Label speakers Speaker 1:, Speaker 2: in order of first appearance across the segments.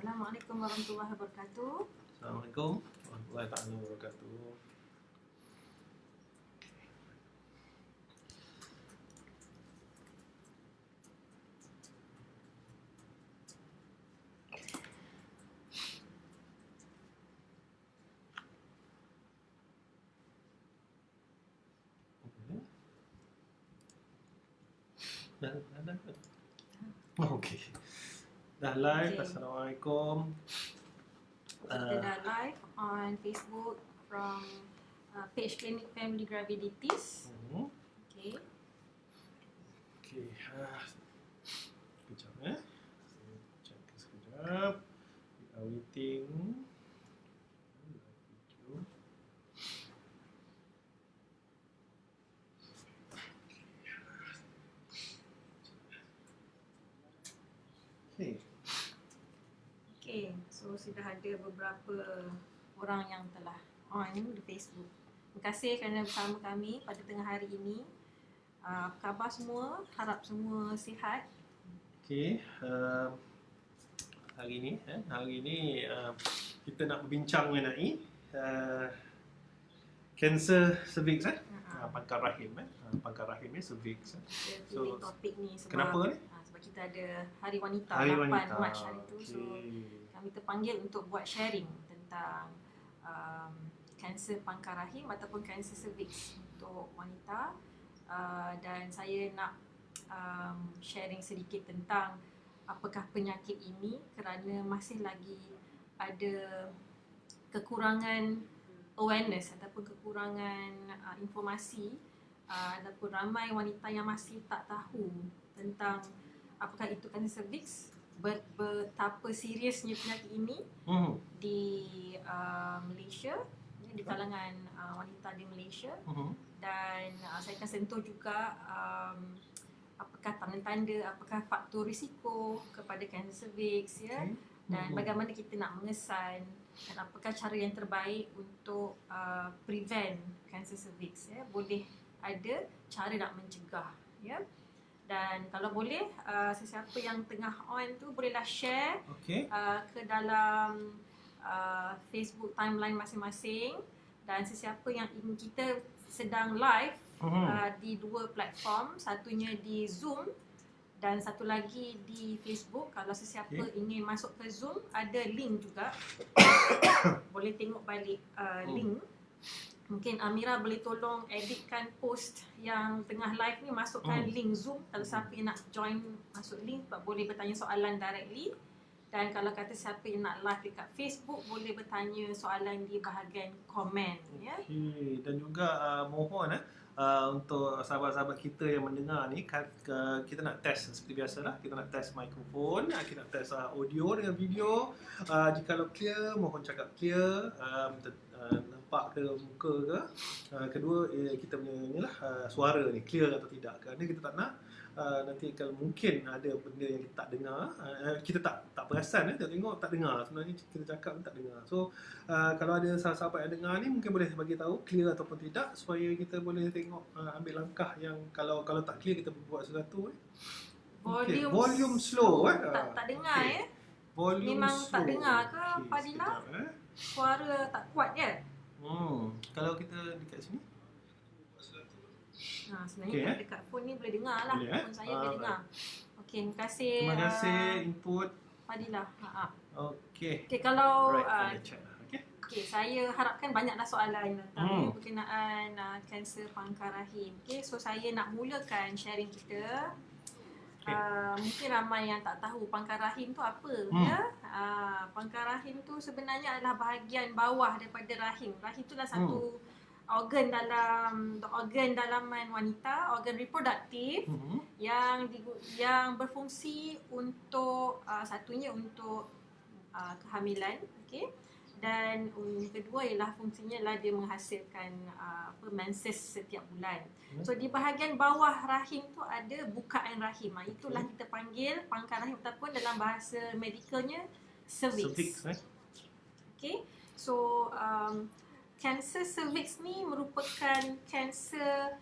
Speaker 1: Assalamualaikum warahmatullahi wabarakatuh.
Speaker 2: Assalamualaikum warahmatullahi taala wabarakatuh. Okey. Dah live.
Speaker 1: Okey.
Speaker 2: Assalamualaikum.
Speaker 1: Kita dah live on Facebook from page Clinic Family Gravidities. Okay.
Speaker 2: Okey. Sekejap check sekejap. We are waiting. Video. Okay.
Speaker 1: Okay, so sudah ada beberapa orang yang telah on di Facebook. Terima kasih kerana bersama kami pada tengah hari ini. Apa khabar semua? Harap semua sihat.
Speaker 2: Okey. Hari ini kita nak berbincang mengenai kanser cervix pangkal rahim pangkal rahim ni cervix.
Speaker 1: Kita pilih topik ni sebab
Speaker 2: kenapa ni?
Speaker 1: Sebab kita ada Hari Wanita,
Speaker 2: Hari
Speaker 1: 8
Speaker 2: Wanita.
Speaker 1: Mac hari tu. So kami terpanggil untuk buat sharing tentang kanser pangkal rahim ataupun kanser cervix untuk wanita. Dan saya nak sharing sedikit tentang apakah penyakit ini kerana masih lagi ada kekurangan awareness ataupun kekurangan informasi ataupun ramai wanita yang masih tak tahu tentang apakah itu kanser cervix, betapa seriusnya penyakit ini di Malaysia, di kalangan wanita di Malaysia. Dan saya akan sentuh juga apakah tanda-tanda, apakah faktor risiko kepada kanser cervix dan bagaimana kita nak mengesan dan apakah cara yang terbaik untuk prevent kanser cervix boleh ada cara nak mencegah dan kalau boleh sesiapa yang tengah on tu bolehlah share ke dalam Facebook timeline masing-masing, dan sesiapa yang ingin, kita sedang live di dua platform, satunya di Zoom dan satu lagi di Facebook. Kalau sesiapa ingin masuk ke Zoom, ada link juga. Boleh tengok balik link. Mungkin Amira boleh tolong editkan post yang tengah live ni, masukkan link Zoom. Kalau siapa yang nak join, masuk link, boleh bertanya soalan directly. Dan kalau kata siapa yang nak live dekat Facebook, boleh bertanya soalan di bahagian komen.
Speaker 2: Dan juga mohon untuk sahabat-sahabat kita yang mendengar ni, kita nak test seperti biasalah. Kita nak test mikrofon, kita nak test audio dengan video. Jikalau clear, mohon cakap clear, nampak ke muka ke. Kedua, kita punya suara ni clear atau tidak. Kerana kita tak nak nanti kalau mungkin ada benda yang kita tak dengar, kita tak perasan, tengok tak dengar, sebenarnya kita cakap pun tak dengar. So kalau ada sahabat yang dengar ni, mungkin boleh bagi tahu clear ataupun tidak, supaya kita boleh tengok ambil langkah yang kalau tak clear kita buat sesuatu. Volume slow
Speaker 1: tak dengar
Speaker 2: volume
Speaker 1: memang
Speaker 2: slow.
Speaker 1: tak dengar ke Fadila? Suara tak kuat
Speaker 2: kalau kita dekat sini
Speaker 1: sebenarnya dekat phone ni boleh dengar lah. Phone saya boleh dengar. Okey, terima kasih.
Speaker 2: Terima kasih input
Speaker 1: Fadilah.
Speaker 2: Okey,
Speaker 1: kalau
Speaker 2: Okey,
Speaker 1: saya harapkan banyaklah soalan tentang berkenaan kanser pangkal rahim. So saya nak mulakan sharing kita. Mungkin ramai yang tak tahu pangkal rahim tu apa. Pangkal rahim tu sebenarnya adalah bahagian bawah daripada rahim. Rahim tu adalah satu organ dalaman wanita, organ reproduktif yang berfungsi untuk satunya untuk kehamilan, dan kedua ialah fungsinya ialah dia menghasilkan menses setiap bulan. So di bahagian bawah rahim tu ada bukaan rahim. Itulah kita panggil pangkal rahim ataupun dalam bahasa medikalnya cervix. So kanser cervix ni merupakan kanser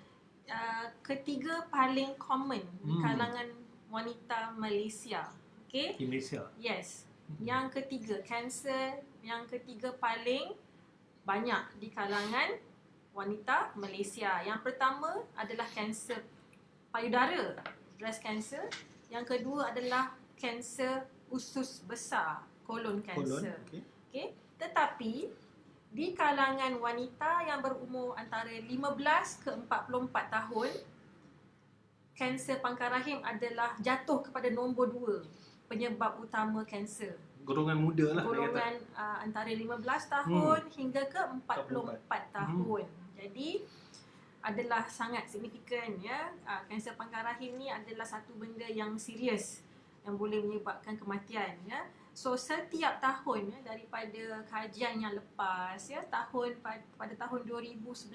Speaker 1: ketiga paling common di kalangan wanita Malaysia.
Speaker 2: Di Malaysia?
Speaker 1: Yes. Yang ketiga, kanser yang ketiga paling banyak di kalangan wanita Malaysia. Yang pertama adalah kanser payudara, breast cancer. Yang kedua adalah kanser usus besar, colon cancer. Okey. Tetapi di kalangan wanita yang berumur antara 15 ke 44 tahun, kanser pangkar rahim adalah jatuh kepada nombor 2 penyebab utama kanser.
Speaker 2: Golongan muda lah.
Speaker 1: Golongan antara 15 tahun hingga ke 44 tahun. Jadi adalah sangat signifikan ya. Kanser pangkar rahim ni adalah satu benda yang serius yang boleh menyebabkan kematian ya. So setiap tahun ya, daripada kajian yang lepas ya, pada tahun 2011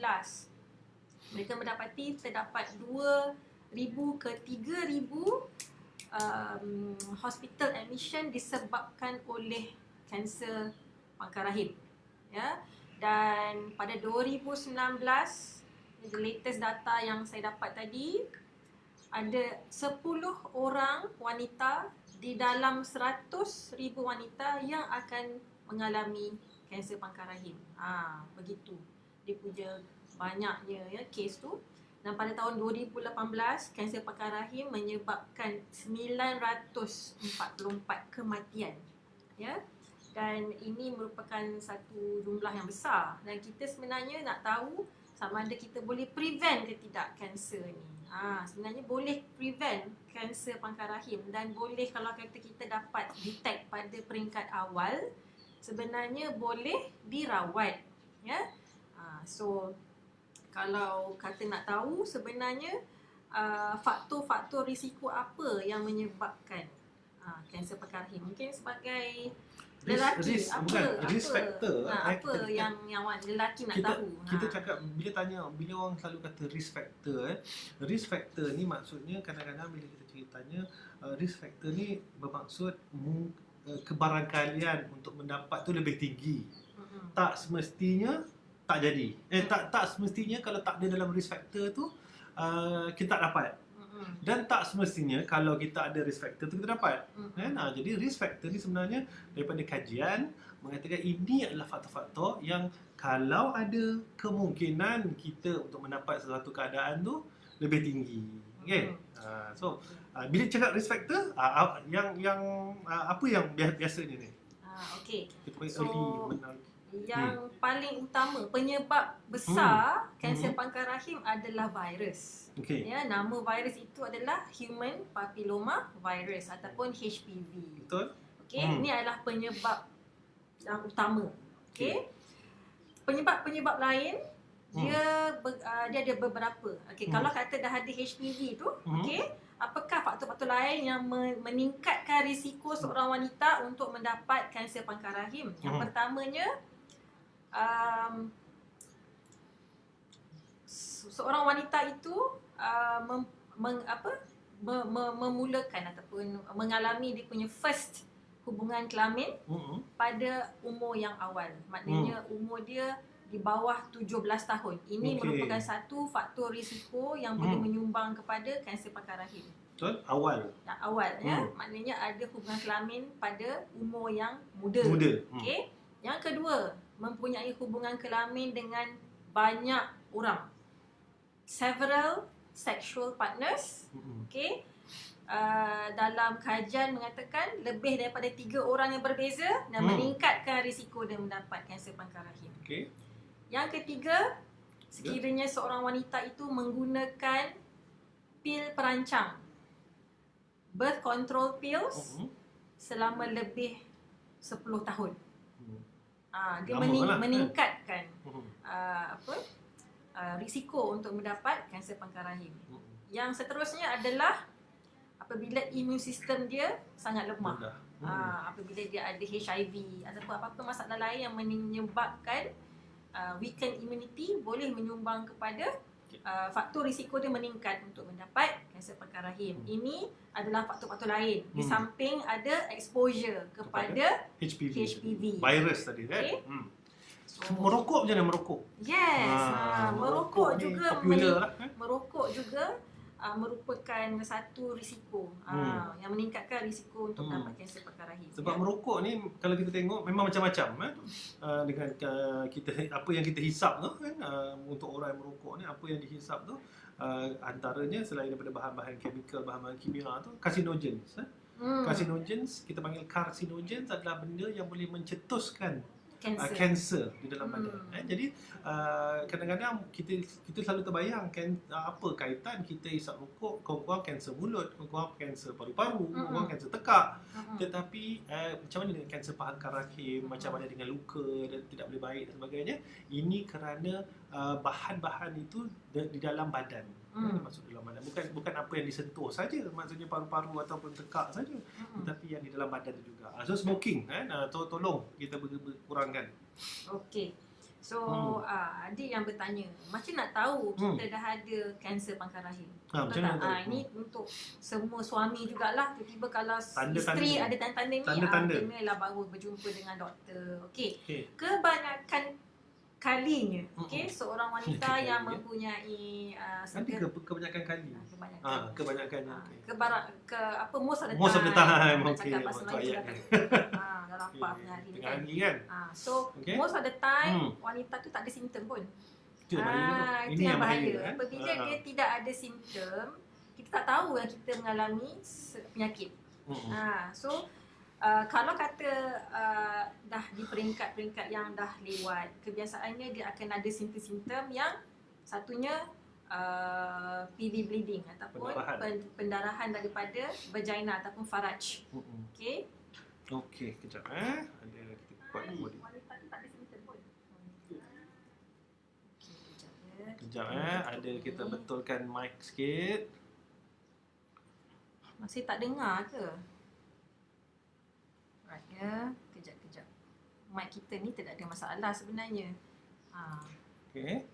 Speaker 1: mereka mendapati terdapat 2,000 ke 3,000 hospital admission disebabkan oleh kanser pangkar rahim ya. Dan pada 2019, the latest data yang saya dapat tadi, ada 10 orang wanita di dalam 100,000 wanita yang akan mengalami kanser pangkar rahim. Begitu dia punya banyaknya ya kes tu. Dan pada tahun 2018, kanser pangkar rahim menyebabkan 944 kematian. Ya. Dan ini merupakan satu jumlah yang besar. Dan kita sebenarnya nak tahu sama ada kita boleh prevent ke tidak kanser ni. Sebenarnya boleh prevent kanser pangkar rahim dan boleh kalau kata kita dapat detect pada peringkat awal, sebenarnya boleh dirawat. Ya. So kalau kata nak tahu sebenarnya faktor-faktor risiko apa yang menyebabkan kanser pangkar rahim, mungkin sebagai lelaki
Speaker 2: risk factor
Speaker 1: apa yang lelaki nak tahu.
Speaker 2: Kita cakap bila orang selalu kata risk factor risk factor ni maksudnya kadang-kadang bila kita ceritanya risk factor ni bermaksud kebarangkalian untuk mendapat tu lebih tinggi. Tak semestinya tak jadi. Tak semestinya kalau tak ada dalam risk factor tu kita tak dapat. Dan tak semestinya kalau kita ada risk factor tu kita dapat. Jadi risk factor ni sebenarnya daripada kajian mengatakan ini adalah faktor-faktor yang kalau ada kemungkinan kita untuk mendapat sesuatu keadaan tu lebih tinggi. Okay? So bila cakap risk factor yang apa yang biasanya ni?
Speaker 1: Okey.
Speaker 2: So
Speaker 1: yang paling utama penyebab besar kanser pangkar rahim adalah virus. Ya, nama virus itu adalah human papilloma virus ataupun HPV.
Speaker 2: Betul.
Speaker 1: Ini adalah penyebab yang utama. Penyebab-penyebab lain dia ada beberapa. Kalau kata dah ada HPV tu, apakah faktor-faktor lain yang meningkatkan risiko seorang wanita untuk mendapat kanser pangkar rahim? Yang pertamanya seorang wanita itu memulakan ataupun mengalami dia punya first hubungan kelamin pada umur yang awal. Maknanya umur dia di bawah 17 tahun. Ini merupakan satu faktor risiko yang boleh menyumbang kepada kanser pangkar rahim.
Speaker 2: Betul? Awal
Speaker 1: ya. Maknanya ada hubungan kelamin pada umur yang muda. Yang kedua, mempunyai hubungan kelamin dengan banyak orang. Several sexual partners. Dalam kajian mengatakan lebih daripada 3 orang yang berbeza dan meningkatkan risiko dia mendapat kanser pangkar rahim. Yang ketiga, sekiranya seorang wanita itu menggunakan pil perancang, birth control pills, selama lebih 10 tahun. Dia meningkatkan risiko untuk mendapat kanser pangkar rahim. Yang seterusnya adalah apabila imun sistem dia sangat lemah. Apabila dia ada HIV ataupun apa-apa masalah lain yang menyebabkan weakened immunity, boleh menyumbang kepada faktor risiko dia meningkat untuk mendapat kanser pangkar rahim. Ini adalah faktor-faktor lain di samping ada exposure kepada HPV.
Speaker 2: Virus tadi kan. So, merokok macam mana merokok?
Speaker 1: Yes, merokok juga
Speaker 2: popular lah,
Speaker 1: merokok juga merupakan satu risiko yang meningkatkan risiko untuk dapat kanser pangkal rahim.
Speaker 2: Sebab merokok ni kalau kita tengok memang macam-macam dengan kita apa yang kita hisap tu kan, untuk orang yang merokok ni apa yang dihisap tu antaranya selain daripada bahan-bahan kimia, bahan-bahan kimia tu carcinogens. Carcinogens, kita panggil carcinogens adalah benda yang boleh mencetuskan kanser di dalam badan. Jadi kadang-kadang kita selalu terbayang apa kaitan kita hisap rokok, kurang-kurang kanser mulut, kurang-kurang kanser paru-paru, kurang-kurang kanser tekak. Tetapi macam mana dengan kanser pangkal rahim, macam mana dengan luka dan tidak boleh baik dan sebagainya. Ini kerana bahan-bahan itu di dalam badan. Masuk dalam badan. Bukan apa yang disentuh saja, maksudnya paru-paru ataupun tekak saja, tetapi yang di dalam badan juga. So smoking tolong kita kurangkan.
Speaker 1: Okey. So adik yang bertanya, macam nak tahu kita dah ada kanser pangkal rahim?
Speaker 2: Macam mana tahu?
Speaker 1: Ini untuk semua suami jugalah. Tiba-tiba kalau
Speaker 2: Tanda-tanda
Speaker 1: isteri ada tanda-tanda ni, kenalah baru berjumpa dengan doktor. Okey. Kebanyakan kalinya, seorang wanita yang mempunyai
Speaker 2: nanti kebanyakan kali. Kebanyakannya.
Speaker 1: Most of the
Speaker 2: time.
Speaker 1: Nak cakap bahasa Melayu dah lapar hari ni kan. So most of the time wanita tu tak ada simptom pun. Itu yang bahaya. Apabila dia tidak ada simptom, kita tak tahu yang kita mengalami penyakit. So kalau kata dah di peringkat-peringkat yang dah lewat, kebiasaannya dia akan ada simptom-simptom yang satunya PV bleeding ataupun pendarahan daripada vagina ataupun faraj. Okey,
Speaker 2: kejap ada kita buat body.
Speaker 1: Wanita tu tak ada simptom pun.
Speaker 2: Kejap ada kita betulkan mic sikit.
Speaker 1: Masih tak dengar ke? Kejap. Mic kita ni tidak ada masalah sebenarnya.
Speaker 2: Okey.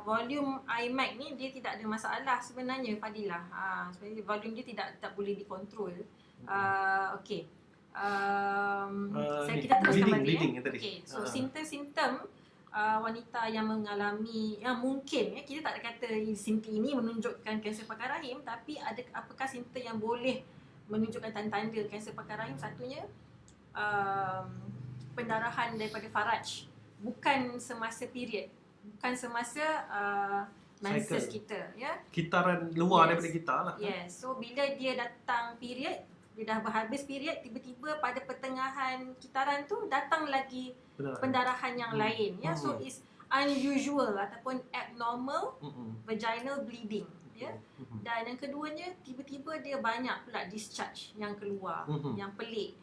Speaker 1: Volume iMac ni dia tidak ada masalah sebenarnya, Fadilah. Sebenarnya volume dia tak boleh dikontrol. Okey. Kita teruskan balik. Okey. So simptom-simptom wanita yang mengalami, yang mungkin kita tak ada kata simptom ini menunjukkan kanser pangkal rahim, tapi apakah simptom yang boleh menunjukkan tanda-tanda kanser pangkal rahim? Satunya pendarahan daripada faraj, bukan semasa period, bukan semasa menses kita,
Speaker 2: kitaran luar daripada kita lah.
Speaker 1: So bila dia datang period, dia dah berhabis period, tiba-tiba pada pertengahan kitaran tu datang lagi pendarahan yang lain, so it's unusual ataupun abnormal vaginal bleeding. Dan yang keduanya, tiba-tiba dia banyak pula discharge yang keluar, yang pelik,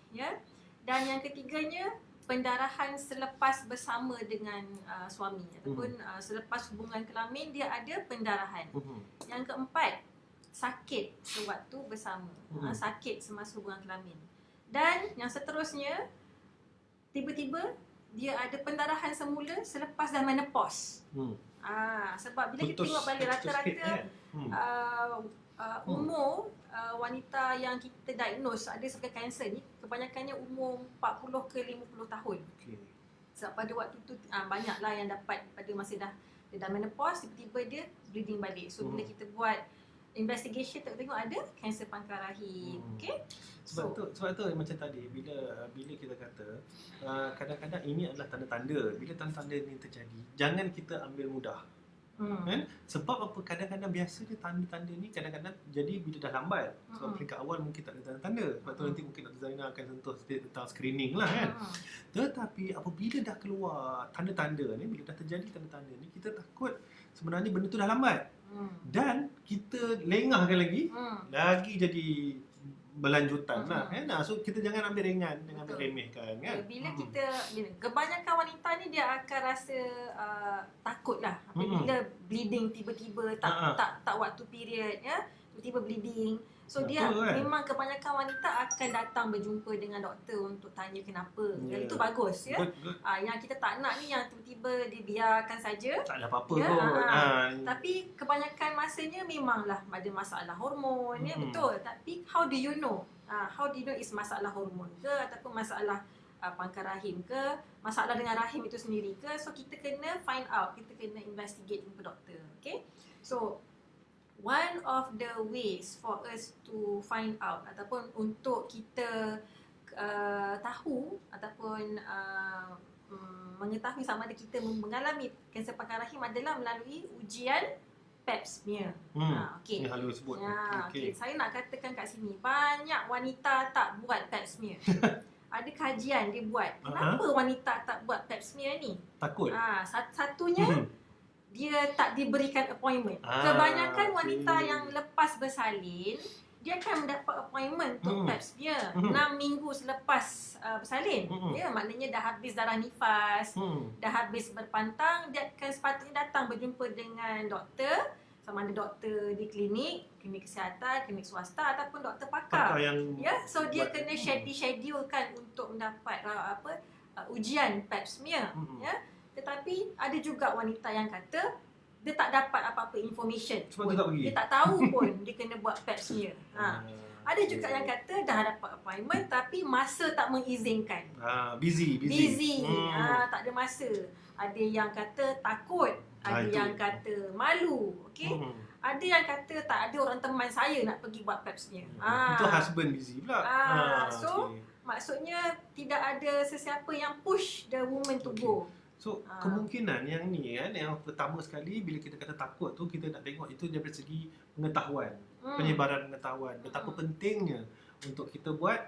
Speaker 1: dan yang ketiganya, pendarahan selepas bersama dengan suami ataupun selepas hubungan kelamin dia ada pendarahan. Yang keempat, sakit sewaktu bersama, sakit semasa hubungan kelamin. Dan yang seterusnya, tiba-tiba dia ada pendarahan semula selepas dah menopause. Sebab bila kita tengok balik rata-rata umur wanita yang kita diagnose ada sebagai kanser ni, kebanyakannya umur 40 ke 50 tahun. Sebab pada waktu tu banyaklah yang dapat pada masa dia dah menopause, tiba-tiba dia bleeding balik. So bila kita buat investigation, tengok ada kanser pangkal rahim.
Speaker 2: Sebab tu macam tadi bila kita kata kadang-kadang ini adalah tanda-tanda. Bila tanda-tanda ini terjadi, jangan kita ambil mudah. Kan? Sebab apa, kadang-kadang biasa dia tanda-tanda ni kadang-kadang jadi bila dah lambat. Sebab peringkat awal mungkin tak ada tanda-tanda. Sebab tu nanti mungkin Dr. Zainal akan sentuh sedikit tentang screening lah kan. Tetapi apabila dah keluar tanda-tanda ni, bila dah terjadi tanda-tanda ni, kita takut sebenarnya benda tu dah lambat. Dan kita lengahkan lagi jadi berlanjutan lah kan. So kita jangan ambil ringan, jangan ambil remehkan kan.
Speaker 1: Bila kebanyakan wanita ni dia akan rasa takut lah apabila bleeding tiba-tiba tak waktu period, tiba-tiba bleeding. So dia memang kebanyakan wanita akan datang berjumpa dengan doktor untuk tanya kenapa. Yang itu bagus Yang kita tak nak ni yang tiba-tiba dibiarkan saja,
Speaker 2: tak ada apa-apa pun.
Speaker 1: Tapi kebanyakan masanya memanglah ada masalah hormon, betul. Tapi how do you know? How do you know is masalah hormon ke ataupun masalah pangkal rahim ke, masalah dengan rahim itu sendiri ke? So kita kena find out, kita kena investigate jumpa doktor. Okay? So one of the ways for us to find out ataupun untuk kita tahu ataupun mengetahui sama ada kita mengalami kanser pangkal rahim adalah melalui ujian Pap smear.
Speaker 2: Ini halus sebut.
Speaker 1: Okay. Saya nak katakan kat sini, banyak wanita tak buat Pap smear. Ada kajian dia buat. Kenapa wanita tak buat Pap smear ni?
Speaker 2: Takut.
Speaker 1: Satunya dia tak diberikan appointment. Kebanyakan wanita yang lepas bersalin, dia akan mendapat appointment untuk Pap smear 6 minggu selepas bersalin. Ya, maknanya dah habis darah nifas, dah habis berpantang, dia akan sepatutnya datang berjumpa dengan doktor, sama ada doktor di klinik kesihatan, klinik swasta ataupun doktor pakar. So dia kena schedulekan untuk mendapat ujian Pap smear. Ya. Tetapi ada juga wanita yang kata dia tak dapat apa-apa information.
Speaker 2: Sebab tak pergi.
Speaker 1: Dia tak tahu pun dia kena buat Pap smear. Ada juga yang kata dah dapat appointment tapi masa tak mengizinkan.
Speaker 2: Busy.
Speaker 1: Tak ada masa. Ada yang kata takut, ada yang kata malu, okey. Ada yang kata tak ada orang teman saya nak pergi buat Pap smear.
Speaker 2: Itu husband busy pula.
Speaker 1: Maksudnya tidak ada sesiapa yang push the woman to go.
Speaker 2: So, kemungkinan yang ni kan, yang pertama sekali bila kita kata takut tu, kita nak tengok itu dari segi pengetahuan, penyebaran pengetahuan. Betapa pentingnya untuk kita buat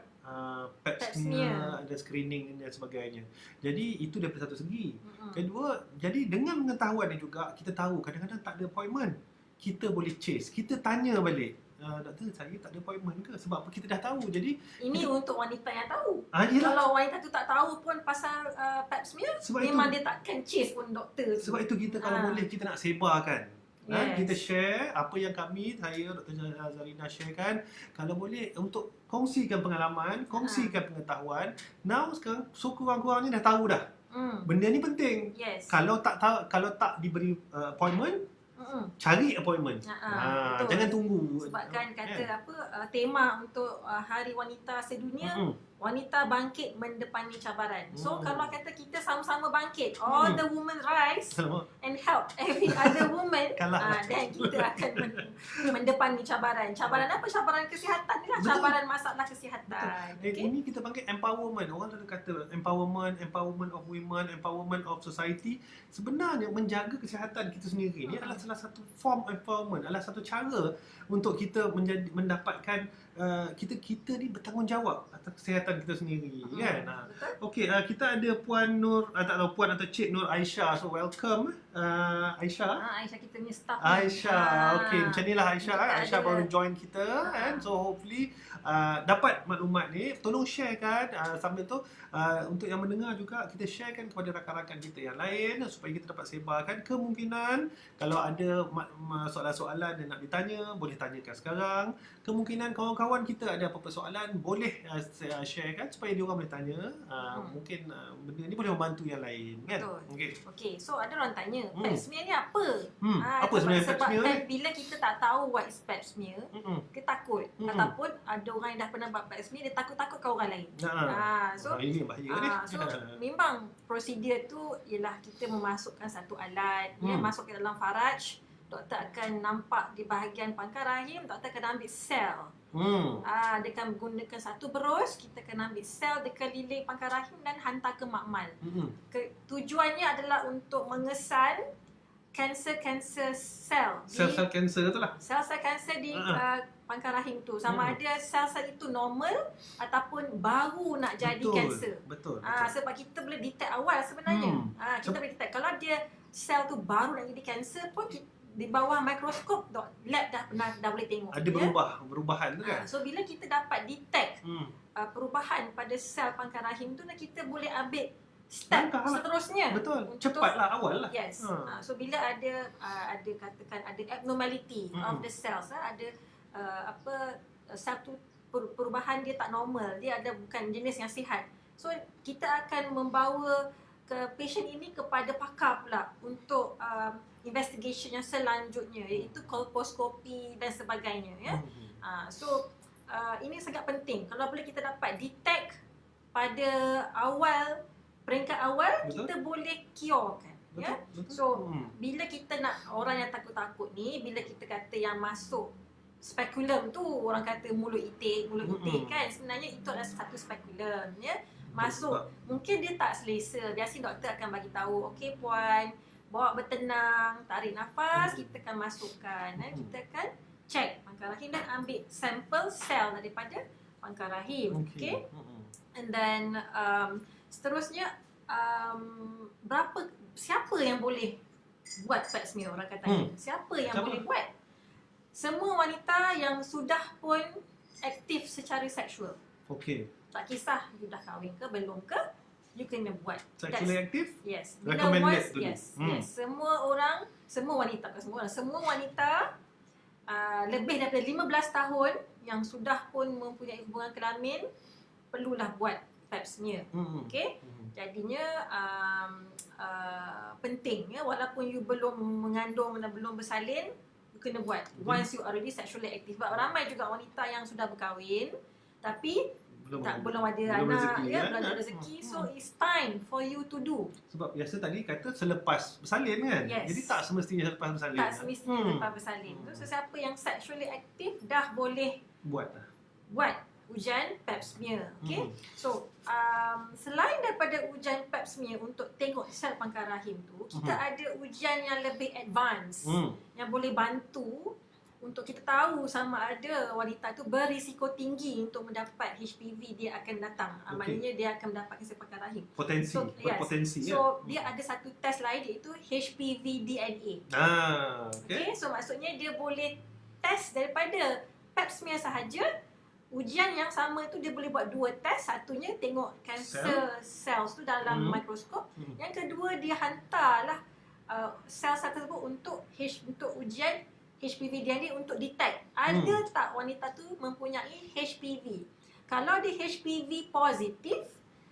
Speaker 2: Pap smear, ada screening dan sebagainya. Jadi, itu daripada satu segi. Kedua, jadi dengan pengetahuan ni juga, kita tahu kadang-kadang tak ada appointment. Kita boleh chase, kita tanya balik. Doktor, saya tak ada appointment ke? Sebab apa? Kita dah tahu. Jadi
Speaker 1: ini untuk wanita yang tahu.
Speaker 2: Yelah.
Speaker 1: Kalau wanita tu tak tahu pun pasal Pap smear, memang dia takkan chase pun doktor.
Speaker 2: Sebab itu kita kalau boleh kita nak sebarkan. Kita share apa yang saya Dr. Zarina sharekan. Kalau boleh untuk kongsikan pengalaman, kongsikan pengetahuan. Now sekarang kurang-kurangnya dah tahu dah. Benda ni penting. Kalau tak diberi appointment, cari appointment. Jangan tunggu.
Speaker 1: Sebabkan kata tema untuk Hari Wanita Sedunia, wanita bangkit mendepani cabaran. So kalau kata kita sama-sama bangkit, all the women rise and help every other woman, dan kita akan mendepani cabaran. Cabaran apa? Cabaran kesihatan ni lah. Cabaran masalah kesihatan.
Speaker 2: Ini kita panggil empowerment. Orang selalu kata empowerment of women, empowerment of society. Sebenarnya menjaga kesihatan kita sendiri ni adalah salah satu form empowerment, adalah satu cara untuk kita mendapatkan kita ni bertanggungjawab atas kesihatan kita sendiri, kan? Okey, kita ada Puan Nur, tak tahu Puan atau Cik Nur Aisyah. So welcome Aisyah.
Speaker 1: Aisyah kita punya staff.
Speaker 2: Aisyah, okey, macam inilah Aisyah. Aisyah baru join kita, kan? So hopefully dapat maklumat ni, tolong sharekan. Sambil tu untuk yang mendengar juga, kita sharekan kepada rakan-rakan kita yang lain supaya kita dapat sebarkan. Kemungkinan kalau ada soalan-soalan yang nak ditanya, boleh tanyakan sekarang. Kemungkinan kawan-kawan kita ada apa-apa soalan, boleh sharekan supaya dia orang boleh tanya. Mungkin benda ni boleh membantu yang lain, kan?
Speaker 1: Okey, so ada orang tanya, Pap smear ni apa?
Speaker 2: Apa sebenarnya Pap smear ni?
Speaker 1: Bila kita tak tahu what is Pap smear, kita takut. Ataupun ada orang yang dah pernah buat Pap smear, dia takut-takut ke orang lain. So
Speaker 2: ini bahaya ni.
Speaker 1: So memang prosedur tu ialah kita memasukkan satu alat, masuk ke dalam faraj. Doktor akan nampak di bahagian pangkal rahim, doktor akan ambil sel. Dia akan menggunakan satu berus, kita akan ambil sel di keliling pangkal rahim dan hantar ke makmal. Tujuannya adalah untuk mengesan kanser-kanser sel.
Speaker 2: Sel-sel kanser tu lah.
Speaker 1: Sel-sel kanser di pangkal rahim tu. Sama ada sel-sel itu normal ataupun baru nak jadi kanser.
Speaker 2: Betul.
Speaker 1: Sebab kita boleh detect awal sebenarnya. Kita boleh detect. Kalau dia sel tu baru nak jadi kanser pun, di bawah mikroskop lab dah boleh tengok.
Speaker 2: Ada perubahan tu kan.
Speaker 1: So bila kita dapat detect perubahan pada sel pangkal rahim tu, kita boleh ambil step seterusnya.
Speaker 2: Betul. Cepatlah, awal lah.
Speaker 1: Yes. So bila ada katakan ada abnormality of the cells, ada sel tu perubahan dia tak normal, dia ada bukan jenis yang sihat. So kita akan membawa ke patient ini kepada pakar pula untuk investigation yang selanjutnya, iaitu kolposkopi dan sebagainya, ya. So ini sangat penting. Kalau boleh kita dapat detect pada peringkat awal, kita boleh cure kan. Ya.
Speaker 2: Betul.
Speaker 1: So bila kita nak orang yang takut-takut ni, bila kita kata yang masuk spekulum tu, orang kata mulut itik kan, sebenarnya itu adalah satu spekulum ya. Masuk, mungkin dia tak selesa. Biasanya doktor akan bagi tahu, okey puan, bawa bertenang, tarik nafas, kita akan masukkan, kita akan check pangkal rahim dan ambil sampel sel daripada pangkal rahim. Okay. And then seterusnya siapa yang boleh buat pap smear, orang kata siapa yang boleh buat? Semua wanita yang sudah pun aktif secara seksual.
Speaker 2: Okey.
Speaker 1: Tak kisah you dah kahwin ke belum ke, you kena buat.
Speaker 2: Sexually aktif?
Speaker 1: Yes.
Speaker 2: Recommended dulu.
Speaker 1: Yes. Semua wanita lebih daripada 15 tahun yang sudah pun mempunyai hubungan kelamin perlulah buat pap smear. Okey. Jadinya penting ya, walaupun you belum mengandung dan belum bersalin, you kena buat once you already sexually active. Sebab ramai juga wanita yang sudah berkahwin tapi belum ada anak
Speaker 2: rezeki,
Speaker 1: belum ada rezeki. So it's time for you to do.
Speaker 2: Sebab biasa tadi kata selepas bersalin kan.
Speaker 1: Yes.
Speaker 2: Jadi tak semestinya selepas bersalin.
Speaker 1: Tak semestinya lepas bersalin. So siapa yang sexually aktif dah boleh buat ujian pap smear. Okay. So selain daripada ujian pap smear untuk tengok sel pangkal rahim tu, kita ada ujian yang lebih advance yang boleh bantu untuk kita tahu sama ada wanita tu berisiko tinggi untuk mendapat HPV dia akan datang. Maknanya dia akan mendapat kanser pangkal rahim.
Speaker 2: Berpotensi.
Speaker 1: So dia ada satu test lain iaitu HPV DNA. Okay. So maksudnya dia boleh test daripada pap smear sahaja. Ujian yang sama tu dia boleh buat dua test. Satunya tengok kanser cells tu dalam mikroskop. Yang kedua dia hantarlah sel-sel tersebut untuk ujian HPV DNA untuk detect ada tak wanita tu mempunyai HPV. Kalau dia HPV positif,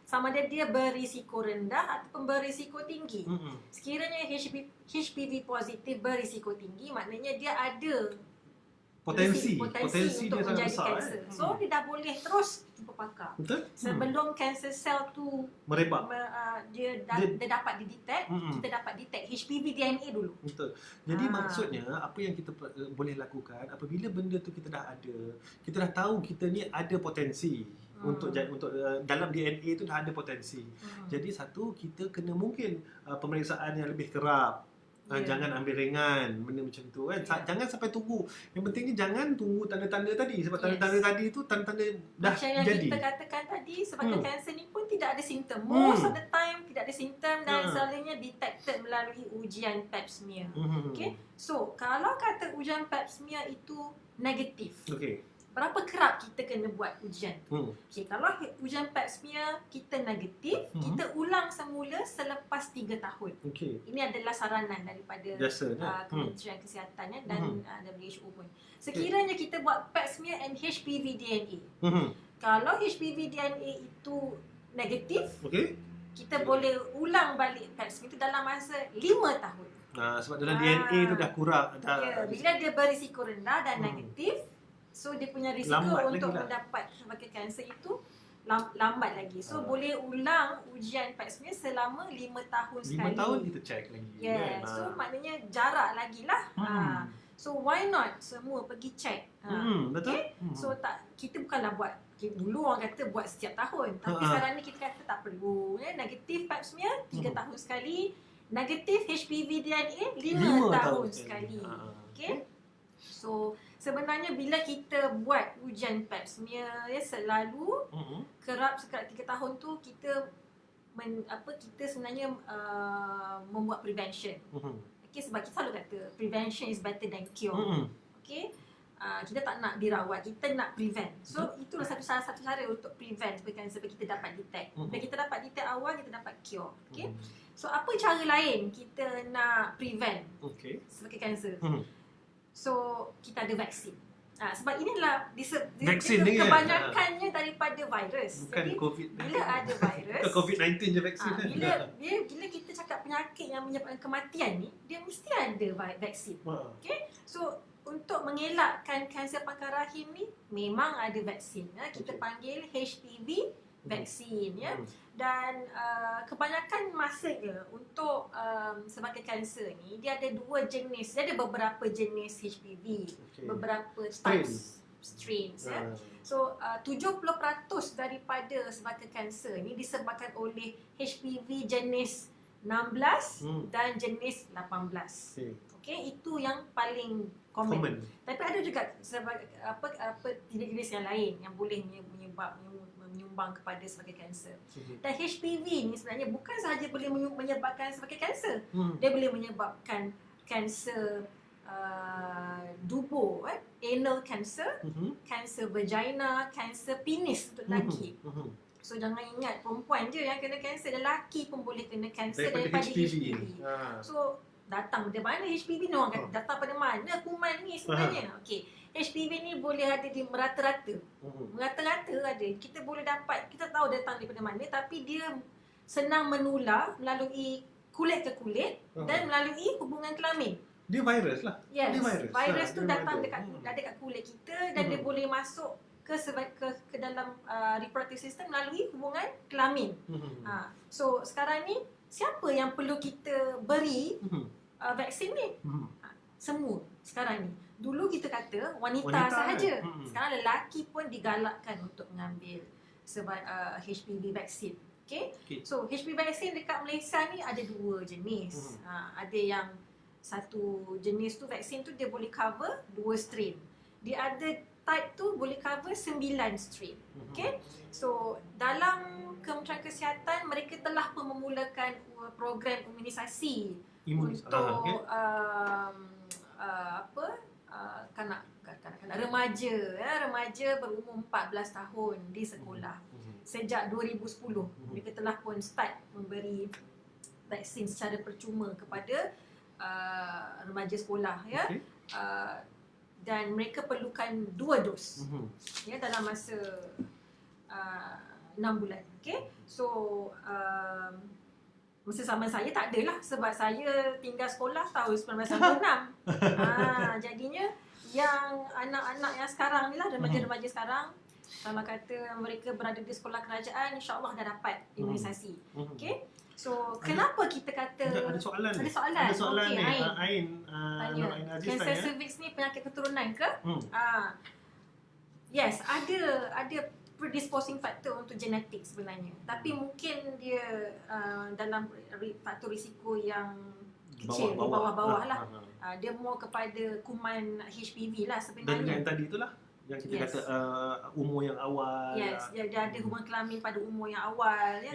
Speaker 1: sama ada dia berisiko rendah ataupun berisiko tinggi. Sekiranya HPV positif berisiko tinggi, maknanya dia ada potensi untuk
Speaker 2: dia
Speaker 1: menjadi
Speaker 2: sangat besar.
Speaker 1: kanser. So dia dah boleh terus jumpa pakar.
Speaker 2: Betul?
Speaker 1: Sebelum kanser sel tu
Speaker 2: merebak,
Speaker 1: dia dapat didetect, kita dapat detect HPV DNA dulu.
Speaker 2: Betul. Jadi maksudnya apa yang kita boleh lakukan apabila benda tu kita dah ada, kita dah tahu kita ni ada potensi untuk dalam DNA tu dah ada potensi. Jadi satu, kita kena mungkin pemeriksaan yang lebih kerap. Jangan ambil ringan benda macam tu kan. Jangan sampai tunggu. Yang pentingnya jangan tunggu tanda-tanda tadi. Sebab tanda-tanda tadi tu tanda-tanda dah
Speaker 1: macam yang
Speaker 2: jadi.
Speaker 1: Kita katakan tadi, sebab kanser ni pun tidak ada simptom. Most of the time tidak ada simptom dan selalunya detected melalui ujian pap smear. Okay. So kalau kata ujian pap smear itu negatif, berapa kerap kita kena buat ujian tu? Okay, kalau ujian pap smear kita negatif, kita ulang semula selepas 3 tahun. Ini adalah saranan daripada Kementerian Kesihatan dan WHO pun. Sekiranya kita buat pap smear and HPV DNA. Kalau HPV DNA itu negatif, kita boleh ulang balik pap smear itu dalam masa 5 tahun.
Speaker 2: Sebab dalam DNA tu dah kurang.
Speaker 1: Bila dia berisiko rendah dan negatif, so dia punya risiko lambat untuk mendapat sebagai kanser itu lambat lagi. So boleh ulang ujian pap smear selama 5 tahun sekali.
Speaker 2: 5 tahun kita check lagi.
Speaker 1: So maknanya jarak lagi lah. So why not semua pergi check.
Speaker 2: Betul.
Speaker 1: So kita bukanlah buat, dulu orang kata buat setiap tahun. Tapi sekarang ni kita kata tak perlu. Negatif pap smear 3 tahun sekali. Negatif HPV DNA 5 tahun sekali. Okay. So sebenarnya bila kita buat ujian pap smear selalu kerap sekali 3 tahun tu kita kita sebenarnya membuat prevention. Sebab kita selalu kata prevention is better than cure. Kita tak nak dirawat, kita nak prevent. So itulah salah satu cara untuk prevent supaya kita dapat detect. Bila kita dapat detect awal, kita dapat cure. So apa cara lain kita nak prevent sebagai kanser? So kita ada vaksin. Sebab inilah
Speaker 2: vaksin
Speaker 1: kebanyakannya daripada virus.
Speaker 2: Bukan
Speaker 1: jadi
Speaker 2: COVID.
Speaker 1: Bila ada virus,
Speaker 2: COVID-19 je vaksin.
Speaker 1: Bila kita cakap penyakit yang menyebabkan kematian ni, dia mesti ada vaksin. So untuk mengelakkan kanser pangkal rahim ni memang ada vaksin. Kita panggil HPV vaksin ya. Dan kebanyakan masanya untuk sebagai kanser ni dia ada dua jenis, dia ada beberapa jenis HPV, beberapa types strains ya. So 70% daripada sebagai kanser ni disebabkan oleh HPV jenis 16 dan jenis 18. Okey, itu yang paling common. Tapi ada juga jenis yang lain yang boleh menyumbang kepada sebagai kanser. Dan HPV ni sebenarnya bukan sahaja boleh menyebabkan sebagai kanser. Dia boleh menyebabkan kanser dubur, anal cancer, kanser vagina, kanser penis untuk lelaki. So jangan ingat perempuan je yang kena kanser, lelaki pun boleh kena kanser daripada HPV. So datang dari mana HPV ni, orang kata datang pada mana kuman ni sebenarnya. Okey, HPV ni boleh ada di merata-rata. Merata-rata ada. Kita boleh dapat, kita tahu datang daripada mana, tapi dia senang menular melalui kulit ke kulit dan melalui hubungan kelamin.
Speaker 2: Dia virus lah.
Speaker 1: Yes,
Speaker 2: dia
Speaker 1: virus tu datang dekat kulit kita dan dia boleh masuk ke dalam reproductive system melalui hubungan kelamin. So sekarang ni siapa yang perlu kita beri vaksin ni? Semua sekarang ni. Dulu kita kata wanita sahaja. Sekarang lelaki pun digalakkan untuk mengambil HPV vaksin. Okay? So HPV vaksin dekat Malaysia ni ada dua jenis. Ada yang satu jenis tu, vaksin tu dia boleh cover 2 strain. The other type tu boleh cover 9 strain. Okay? So dalam Kementerian Kesihatan mereka telah pun memulakan program imunisasi untuk kanak-kanak remaja, remaja berumur 14 tahun di sekolah. Sejak 2010 mereka telah pun start memberi vaksin secara percuma kepada remaja sekolah ya. Dan mereka perlukan 2 dos ya dalam masa 6 bulan. Okay? So masa zaman saya tak adalah, sebab saya tinggal sekolah tahun 1996. Jadinya yang anak-anak yang sekarang ni lah, remaja-remaja sekarang, kalau kata mereka berada di sekolah kerajaan, insya-Allah dah dapat imunisasi. Okay? So kenapa kita kata
Speaker 2: ada soalan?
Speaker 1: Ada soalan
Speaker 2: ni.
Speaker 1: Ain.
Speaker 2: Ain
Speaker 1: Tanya,
Speaker 2: Aziz
Speaker 1: kanser
Speaker 2: tanya.
Speaker 1: cervix ni penyakit keturunan ke? Yes, ada predisposing factor untuk genetik sebenarnya. Tapi mungkin dia dalam faktor risiko yang kecil, di bawah-bawah lah. Dia more kepada kuman HPV lah sebenarnya.
Speaker 2: Dan yang tadi itulah yang kita kata umur yang awal.
Speaker 1: Yes, dia ada hubungan kelamin pada umur yang awal ya.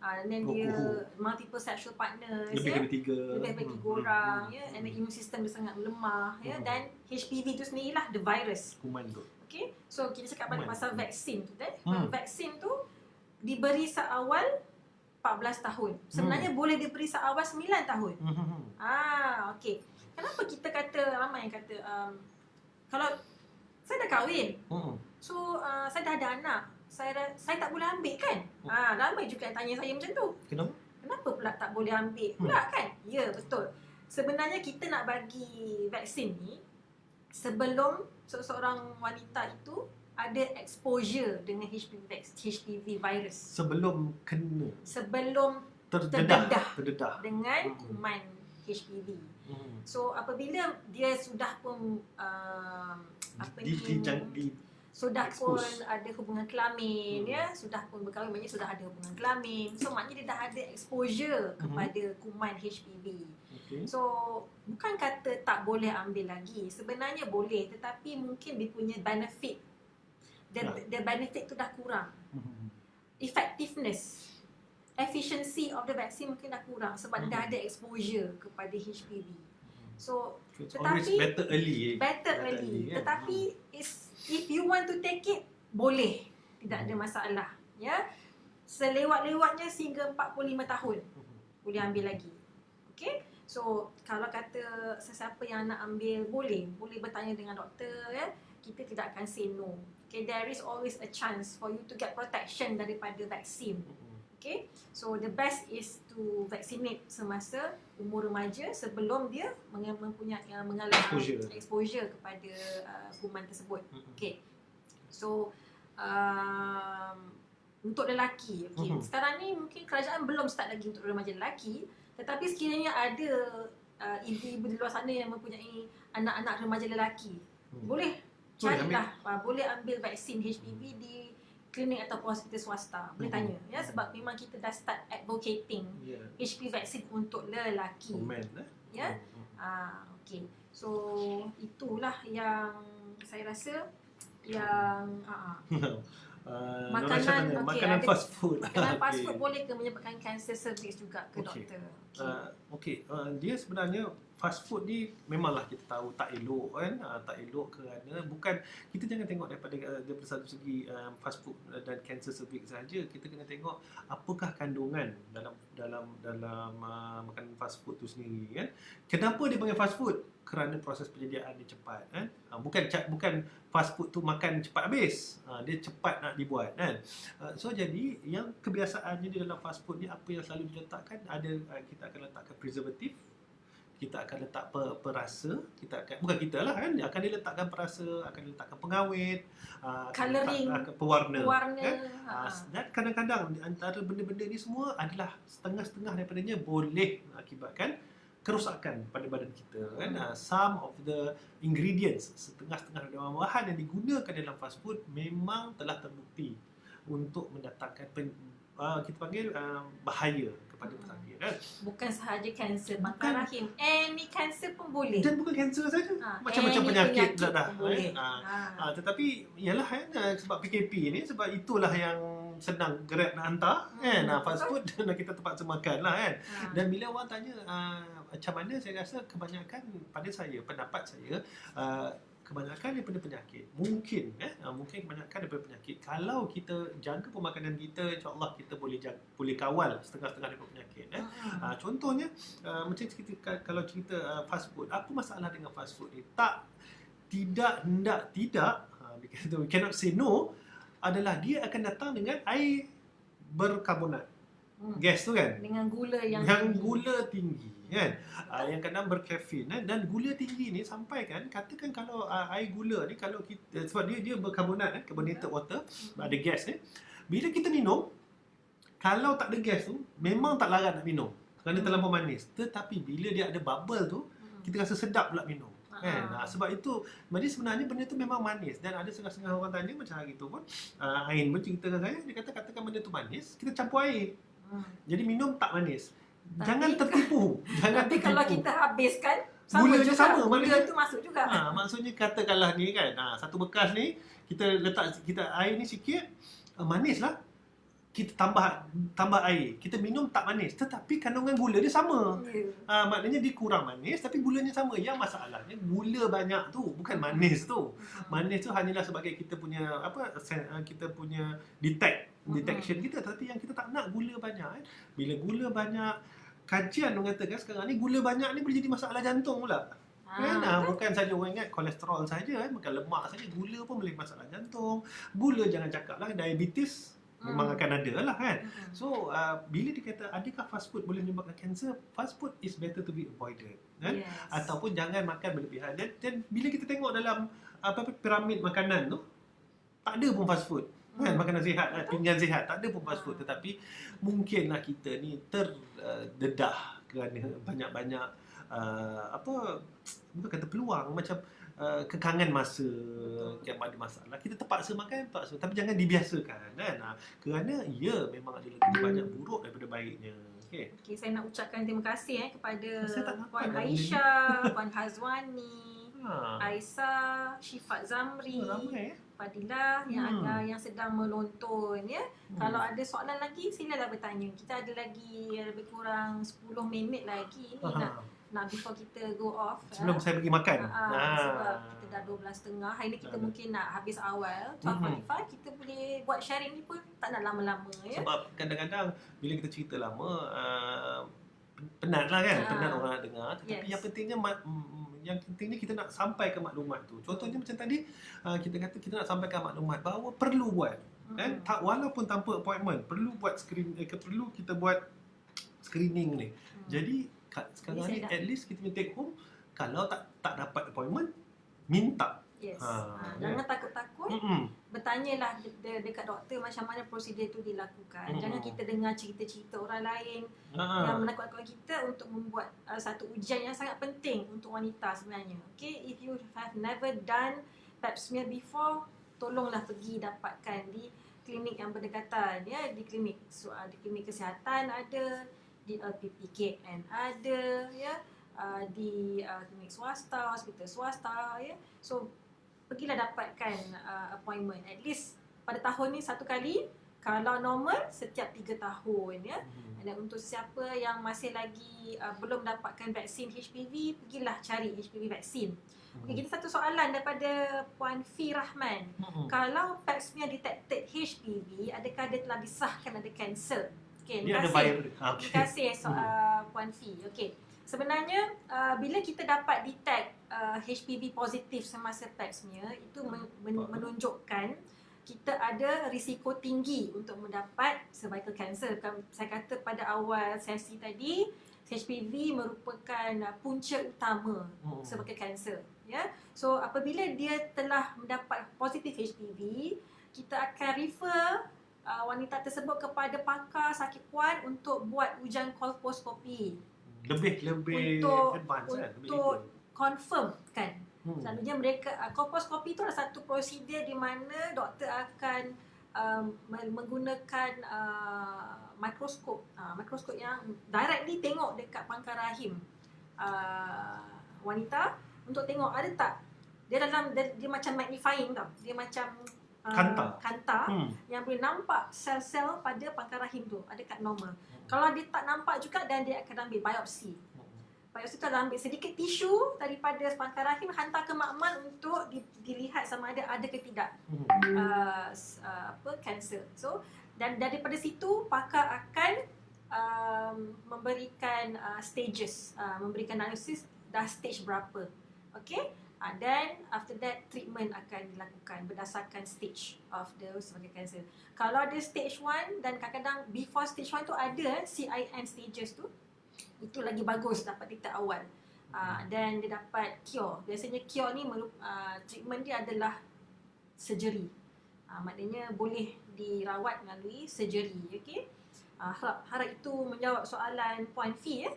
Speaker 1: Dan dia multiple sexual partners, lebih daripada 3 orang ya, and the immune system dia sangat lemah ya, dan HPV tu sendirilah the virus
Speaker 2: kuman tu.
Speaker 1: Okay, so kita cakap balik pasal vaksin tu vaksin tu diberi seawal 14 tahun. Sebenarnya boleh diberi seawal 9 tahun. Okay. Kenapa kita kata, ramai yang kata kalau saya dah kahwin, so saya dah ada anak, saya tak boleh ambil kan? Ramai juga yang tanya saya macam tu. Kenapa pula tak boleh ambil pula kan? Ya, betul. Sebenarnya kita nak bagi vaksin ni sebelum seorang wanita itu ada exposure dengan HPV virus.
Speaker 2: Sebelum kena.
Speaker 1: Sebelum terdedah dengan kuman HPV. So apabila dia sudah pun sudah pun ada hubungan kelamin ya, sudah pun berkahwin, maknanya sudah ada hubungan kelamin. So maknanya dia dah ada exposure kepada kuman HPV. So bukan kata tak boleh ambil lagi, sebenarnya boleh, tetapi mungkin dia punya benefit, the benefit tu dah kurang. Effectiveness, efficiency of the vaccine mungkin dah kurang sebab dah ada exposure kepada HPV. So tetapi
Speaker 2: better early.
Speaker 1: Tetapi if you want to take it, boleh, tidak ada masalah ya. Selewat-lewatnya sehingga 45 tahun boleh ambil lagi. Okay? So kalau kata sesiapa yang nak ambil, boleh bertanya dengan doktor ya. Kita tidak akan say no. Okay, there is always a chance for you to get protection daripada vaksin. Okay, so the best is to vaccinate semasa umur remaja sebelum dia mengalami exposure kepada kuman tersebut. Okay, so untuk lelaki. Okey,
Speaker 2: Mhm.
Speaker 1: sekarang ni mungkin kerajaan belum start lagi untuk remaja lelaki, tetapi sekiranya ada ibu-ibu di luar sana yang mempunyai anak-anak remaja lelaki, boleh carilah, boleh ambil vaksin HPV di klinik atau hospital swasta. Boleh tanya ya, sebab memang kita dah start advocating HPV vaksin untuk lelaki. Ya. Okey. So itulah yang saya rasa yang makanan,
Speaker 2: makanan
Speaker 1: ada
Speaker 2: fast food.
Speaker 1: makanan fast food boleh ke menyebabkan kanser cervix juga ke doktor?
Speaker 2: Dia sebenarnya fast food ni memanglah kita tahu tak elok kan, tak elok kerana bukan, kita jangan tengok daripada satu segi fast food dan kanser cervix saja. Kita kena tengok apakah kandungan dalam makanan fast food tu sendiri kan. Kenapa dia panggil fast food? Kerana proses penyediaan dia cepat kan. Bukan fast food tu makan cepat habis. Dia cepat nak dibuat kan. So jadi yang kebiasaannya di dalam fast food ni, apa yang selalu diletakkan, kita akan letakkan preservatif, kita akan letak perasa, bukan kita lah kan, akan diletakkan perasa, akan diletakkan pengawet,
Speaker 1: colouring,
Speaker 2: pewarna
Speaker 1: kan?
Speaker 2: Dan kadang-kadang antara benda-benda ni semua adalah setengah-setengah daripadanya boleh mengakibatkan kerosakan pada badan kita kan. Some of the ingredients, setengah-setengah dari bahan yang digunakan dalam fast food memang telah terbukti untuk mendatangkan kita panggil bahaya kepada pesakit kan.
Speaker 1: Bukan sahaja kanser pangkal rahim, any kanser pun boleh.
Speaker 2: Dan bukan kanser saja, macam-macam penyakit dah. Tetapi ialah kan, sebab PKP ni, sebab itulah yang senang Grab nak hantar kan, fast food dan kita terpaksa makan lah kan. Dan bila orang tanya macam mana, saya rasa kebanyakan, pendapat saya, kebanyakan daripada penyakit. Mungkin kebanyakan daripada penyakit. Kalau kita jaga pemakanan kita, insya-Allah kita boleh kawal setengah-setengah daripada penyakit. Contohnya macam kalau cerita fast food, apa masalah dengan fast food ni? Tidak, dia kata we cannot say no, adalah dia akan datang dengan air berkarbonat. Gas tu kan,
Speaker 1: dengan gula yang
Speaker 2: gula tinggi kan, yang kadang berkafein dan gula tinggi ni sampai kan, katakan kalau air gula ni, kalau kita, sebab dia berkarbonat carbonated water, ada gas ni, bila kita minum, kalau tak ada gas tu memang tak larat nak minum kerana terlampau manis. Tetapi bila dia ada bubble tu, kita rasa sedap pula minum kan. Sebab itu, jadi sebenarnya benda tu memang manis. Dan ada setengah-setengah orang tanya, macam hari tu pun Ain pun cerita dengan saya, dia katakan benda tu manis, kita campur air, jadi minum tak manis. Jangan tertipu.
Speaker 1: Tapi kalau kita habiskan,
Speaker 2: gulanya sama,
Speaker 1: gula tu masuk juga.
Speaker 2: Maksudnya katakanlah ni kan, satu bekas ni kita letak air ni sikit, manis lah, kita tambah air, kita minum tak manis, tetapi kandungan gula dia sama. Maknanya dia kurang manis tapi gulanya sama. Yang masalahnya gula banyak tu, bukan manis tu. Manis tu hanyalah sebagai kita punya kita punya detection kita, tapi yang kita tak nak gula banyak. Bila gula banyak, kajian mengatakan sekarang ni gula banyak ni boleh jadi masalah jantung pula. Bukan saja orang ingat kolesterol saja, bukan lemak saja, gula pun boleh masalah jantung. Gula jangan cakap lah, diabetes memang akan ada lah kan. So bila dikata adakah fast food boleh menyebabkan kanser, fast food is better to be avoided kan. Ataupun jangan makan berlebihan. Dan bila kita tengok dalam piramid makanan tu, tak ada pun fast food kan, makanan sihat, pinggan sihat, tak ada pun fast food. Tetapi mungkinlah kita ni terdedah kerana banyak-banyak bukan kata peluang, macam kekangan masa yang ada masalah, kita terpaksa makan, tapi jangan dibiasakan kan. Kerana memang ada lebih banyak buruk daripada baiknya.
Speaker 1: Okay, saya nak ucapkan terima kasih kepada Puan Aisyah, Puan Hazwani, Aisyah, Syifat Zamri, Fadilah yang sedang menonton ya. Kalau ada soalan lagi, silalah bertanya. Kita ada lagi lebih kurang 10 minit lagi ni nak before kita go off.
Speaker 2: Sebelum saya pergi makan.
Speaker 1: Sebab kita dah 12.30. Hari ni kita mungkin nak habis awal 12.45. Kita boleh buat sharing ni pun tak nak lama-lama ya.
Speaker 2: Sebab kadang-kadang bila kita cerita lama, penat lah kan, penat orang nak dengar. Tetapi yang pentingnya kita nak sampaikan maklumat tu. Contohnya macam tadi, kita kata kita nak sampaikan maklumat bahawa perlu buat kan, walaupun tanpa appointment, perlu buat perlu kita buat screening ni. Jadi sekarang ni at least kita take home, kalau tak dapat appointment, minta.
Speaker 1: Jangan takut-takut. bertanyalah dekat doktor macam mana prosedur tu dilakukan. Jangan kita dengar cerita-cerita orang lain yang menakut-nakutkan kita untuk membuat satu ujian yang sangat penting untuk wanita sebenarnya. Okay, if you have never done pap smear before, tolonglah pergi dapatkan di klinik yang berdekatan, ya, di klinik di klinik kesihatan ada, di LPPKN ada, ya, di klinik swasta, hospital swasta, ya. So pergilah dapatkan appointment at least pada tahun ni satu kali, kalau normal setiap 3 tahun, ya. Dan untuk siapa yang masih lagi belum dapatkan vaksin HPV, pergilah cari HPV vaksin. Okay, kita satu soalan daripada Puan Fi Rahman. Kalau pap smear detected HPV, adakah dia telah disahkan ada kanser? Okay,
Speaker 2: Dia ada virus.
Speaker 1: Terima kasih Puan Fi. Okay. Sebenarnya bila kita dapat detect HPV positif semasa pap smear, itu menunjukkan kita ada risiko tinggi untuk mendapat cervical cancer. Saya kata pada awal sesi tadi, HPV merupakan punca utama cervical cancer, ya. So apabila dia telah mendapat positif HPV, kita akan refer wanita tersebut kepada pakar sakit puan untuk buat ujian kolposcopy.
Speaker 2: Lebih
Speaker 1: untuk
Speaker 2: advance kan?
Speaker 1: untuk confirm kan. Selalunya mereka kolposcopy itu adalah satu prosedur di mana doktor akan menggunakan mikroskop yang directly tengok dekat pangkal rahim wanita untuk tengok ada tak dia macam magnifying tau. Dia macam kanta yang boleh nampak sel-sel pada pangkal rahim tu ada kat normal. Kalau dia tak nampak juga, dan dia akan ambil biopsi. Biopsi tu adalah ambil sedikit tisu daripada pangkal rahim, hantar ke makmal untuk dilihat sama ada ke tidak kanser. So dan daripada situ pakar akan memberikan stages, memberikan analisis dah stage berapa. Okay? Dan after that treatment akan dilakukan berdasarkan stage of the cervical cancer. Kalau ada stage 1 dan kadang-kadang before stage 1 tu ada CIN stages tu, itu lagi bagus dapat detect awal. Dan dia dapat cure. Biasanya cure ni treatment dia adalah surgery. Maknanya boleh dirawat melalui surgery. Okay? Harap itu menjawab soalan Puan Fi, ya.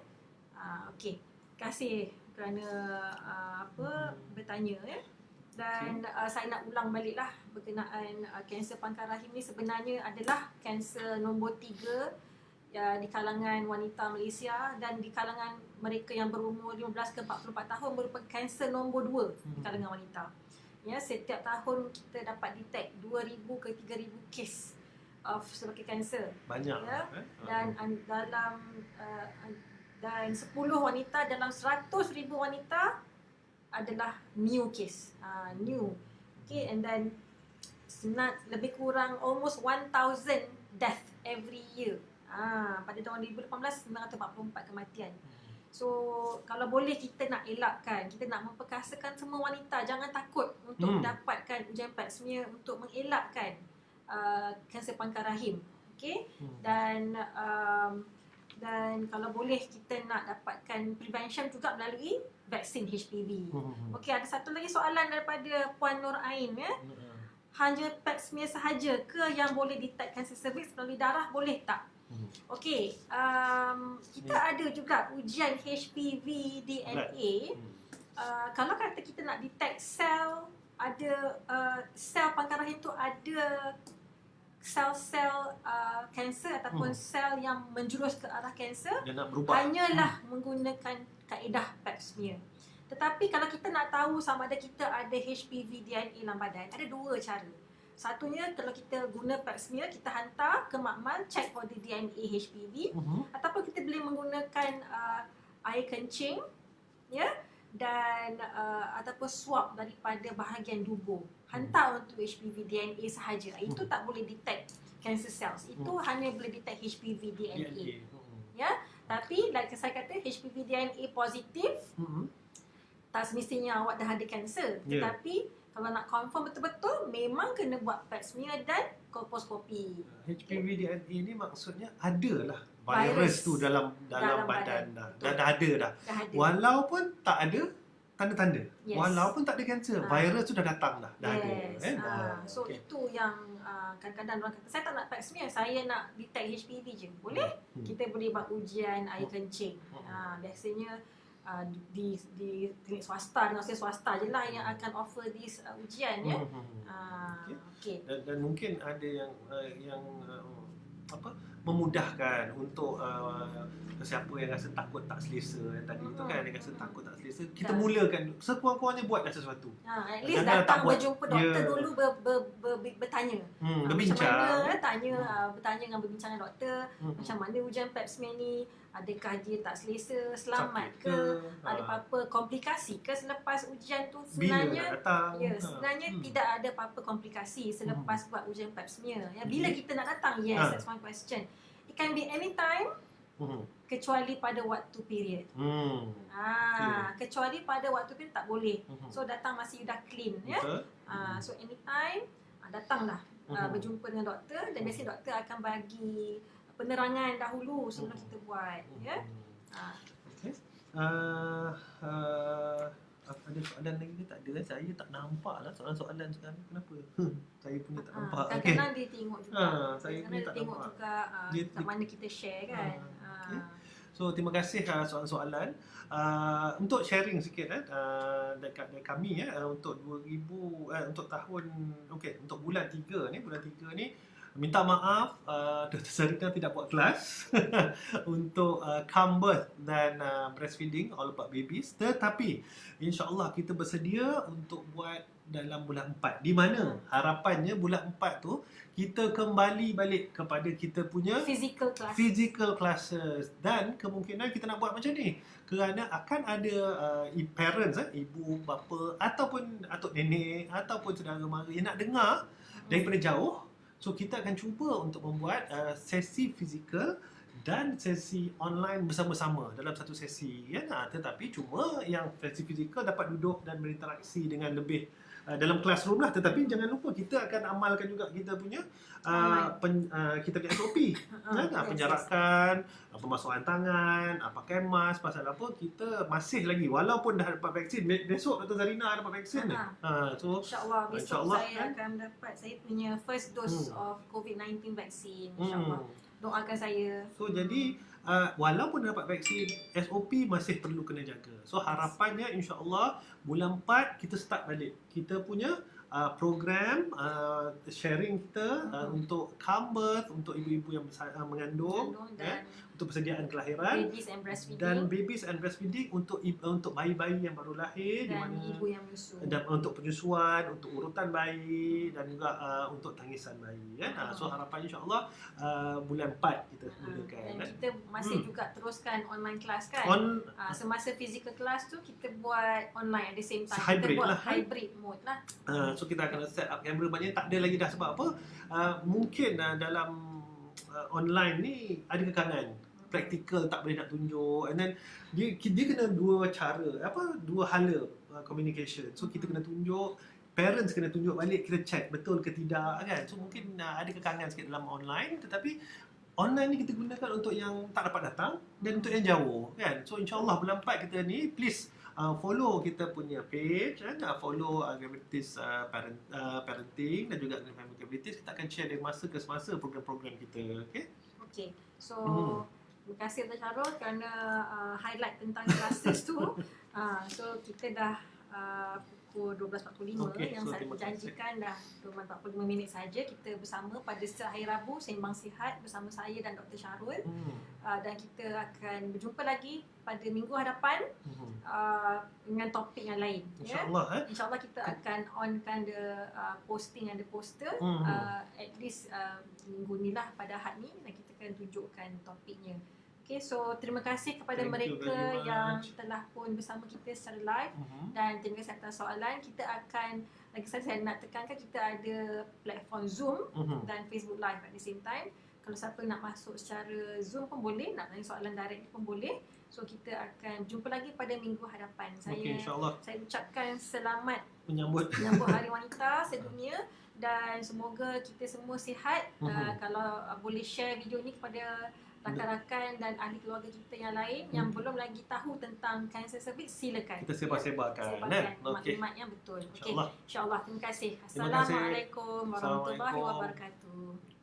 Speaker 1: Okay. Terima kasih kerana bertanya, ya. Dan saya nak ulang baliklah berkenaan kanser pangkal rahim ni sebenarnya adalah kanser nombor 3 di kalangan wanita Malaysia, dan di kalangan mereka yang berumur 15 ke 44 tahun merupakan kanser nombor 2 di kalangan wanita. Ya, setiap tahun kita dapat detect 2,000 ke 3,000 kes of cervical cancer.
Speaker 2: Banyak,
Speaker 1: ya. Dan 10 wanita dalam 100,000 wanita adalah new case. New. Okay, and then lebih kurang almost 1,000 death every year. Pada tahun 2018, 944 kematian. So, kalau boleh kita nak elakkan, kita nak memperkasakan semua wanita, jangan takut untuk mendapatkan ujian pap smear untuk mengelakkan kanser pangkal rahim. Okay? Dan kalau boleh kita nak dapatkan prevention juga melalui vaksin HPV. Okey, ada satu lagi soalan daripada Puan Nur Ain, ya. Hanya pap smear sahaja ke yang boleh detect kanser cervix melalui darah, boleh tak? Okey, kita ada juga ujian HPV DNA. Kalau kata kita nak detect sel, ada sel pangkal rahim tu ada sel-sel kanser ataupun sel yang menjurus ke arah kanser, hanyalah menggunakan kaedah pap smear. Tetapi kalau kita nak tahu sama ada kita ada HPV DNA dalam badan, ada dua cara. Satunya, kalau kita guna pap smear, kita hantar ke makmal check for the DNA HPV, ataupun kita boleh menggunakan air kencing, ya, dan ataupun swab daripada bahagian tubuh, hantar untuk HPV DNA sahaja. Itu tak boleh detect cancer cells. Itu hanya boleh detect HPV DNA. Ya, tapi like saya kata, HPV DNA positif tak semestinya awak dah ada kanser. Tetapi kalau nak confirm betul-betul, memang kena buat pap smear dan kolposcopy.
Speaker 2: HPV DNA ni maksudnya adalah virus tu dalam badan dah. Dah ada dah. Walaupun tak ada tanda-tanda.
Speaker 1: Yes.
Speaker 2: Walaupun tak ada kanser, virus tu dah datang dah. Dah
Speaker 1: Yes.
Speaker 2: ada.
Speaker 1: So itu yang kadang-kadang orang kata, saya tak nak pap smear, saya nak detect HPV je. Boleh? Kita boleh buat ujian air kencing. Biasanya di klinik swasta dengan swasta je lah yang akan offer this ujian ya. Okay.
Speaker 2: Dan mungkin ada yang memudahkan untuk siapa yang rasa takut tak selesa yang tadi tu kan, dia rasa takut tak selesa, kita mulakan sekurang-kurangnya buatlah sesuatu.
Speaker 1: At least datang berjumpa doktor dulu, bertanya.
Speaker 2: Berbincang.
Speaker 1: Macam mana, bertanya dengan berbincang dengan doktor, macam mana ujian pap smear ni, adakah dia tak selesa, selamat ke, ada apa-apa komplikasi ke selepas ujian tu. Sebenarnya sebenarnya tidak ada apa-apa komplikasi selepas buat ujian pap smear. Bila kita nak datang, that's one question. It can be anytime, kecuali pada waktu period. Kecuali pada waktu period tak boleh. So datang masih dah clean ya. So anytime datanglah berjumpa dengan doktor, dan biasanya doktor akan bagi penerangan dahulu sebelum kita buat ya.
Speaker 2: Okay. Ada soalan lagi ke? Tak ada. Saya tak nampak lah soalan-soalan sekarang. Kenapa? Saya punya tak nampak.
Speaker 1: Kadang-kadang dia tengok juga.
Speaker 2: Saya punya tak
Speaker 1: tengok
Speaker 2: nampak
Speaker 1: juga kat mana kita share kan.
Speaker 2: Okay. So terima kasih soalan-soalan. Untuk sharing sikit dekat kami untuk 2000 untuk tahun untuk bulan 3 ni minta maaf Dr. Sarina tidak buat kelas untuk calm birth dan breastfeeding all about babies, tetapi insya-Allah kita bersedia untuk buat dalam bulan 4, di mana harapannya bulan 4 tu kita kembali balik kepada kita punya physical classes, dan kemungkinan kita nak buat macam ni kerana akan ada parents, ibu bapa ataupun atuk nenek ataupun saudara mara yang nak dengar daripada jauh. So kita akan cuba untuk membuat sesi fizikal dan sesi online bersama-sama dalam satu sesi tetapi cuma yang sesi fizikal dapat duduk dan berinteraksi dengan lebih dalam classroom lah, tetapi jangan lupa kita akan amalkan juga kita punya kita punya SOP penjarakan, pemasukan tangan, pakai mask. Pasal apa, kita masih lagi walaupun dah dapat vaksin, besok Dr. Zarina dapat vaksin so
Speaker 1: insya-Allah besok saya akan dapat saya punya first dose of COVID-19 vaksin, insya-Allah. Doakan saya.
Speaker 2: So jadi walaupun dapat vaksin, SOP masih perlu kena jaga. So harapannya insya-Allah bulan 4 kita start balik kita punya program sharing kita untuk calm birth, untuk ibu-ibu yang mengandung dan untuk persediaan kelahiran, babies and breastfeeding untuk bayi-bayi yang baru lahir,
Speaker 1: dan
Speaker 2: di mana
Speaker 1: ibu yang menyusu,
Speaker 2: dan untuk penyusuan, untuk urutan bayi dan juga untuk tangisan bayi So harapan insya-Allah bulan 4 kita mulakan
Speaker 1: dan kita masih juga teruskan online class kan. Semasa physical class tu kita buat online at the same time.
Speaker 2: Hybrid
Speaker 1: kita buat
Speaker 2: lah,
Speaker 1: hybrid mode lah.
Speaker 2: So kita akan set up kamera, maknanya tak ada lagi dah. Sebab apa? Mungkin dalam online ni ada kekangan, praktikal tak boleh nak tunjuk, and then dia kena dua hala communication. So kita kena tunjuk, parents kena tunjuk balik, kita check betul ke tidak kan. So mungkin ada kekangan sikit dalam online, tetapi online ni kita gunakan untuk yang tak dapat datang dan untuk yang jauh kan. So insya-Allah bulan 4 kita ni, please follow kita punya page follow Gravitas Parenting dan juga Family Gravitas. Kita akan share dari masa ke semasa program-program kita.
Speaker 1: Okay. So terima kasih Dr. Syarul kerana highlight tentang classes tu. So kita dah pukul 12.45 yang saya janjikan dah 45 minit saja kita bersama pada setiap hari Rabu Sembang Sihat bersama saya dan Dr. Syarul. Dan kita akan berjumpa lagi pada minggu hadapan dengan topik yang lain.
Speaker 2: InsyaAllah
Speaker 1: InsyaAllah kita akan onkan posting and the poster at least minggu ni lah, pada Ahad ni, dan kita akan tunjukkan topiknya. Okay, so terima kasih kepada mereka yang telah pun bersama kita secara live, dan terima kasih atas soalan. Kita akan, lagi sekali saya nak tekankan, kita ada platform Zoom dan Facebook Live at the same time. Kalau siapa nak masuk secara Zoom pun boleh, nak tanya soalan direct pun boleh. So kita akan jumpa lagi pada minggu hadapan.
Speaker 2: Okey, insyaAllah
Speaker 1: Saya ucapkan selamat
Speaker 2: menyambut
Speaker 1: menyambut Hari Wanita sedunia dan semoga kita semua sihat. Kalau boleh share video ni kepada rakan-rakan dan ahli keluarga kita yang lain yang belum lagi tahu tentang kanser cervix, silakan.
Speaker 2: kita sebar-sebarkan. Okey.
Speaker 1: Maklumat yang betul. Okey.
Speaker 2: InsyaAllah.
Speaker 1: InsyaAllah. Terima kasih.
Speaker 2: Terima kasih.
Speaker 1: Assalamualaikum warahmatullahi
Speaker 2: Assalamualaikum.
Speaker 1: wabarakatuh.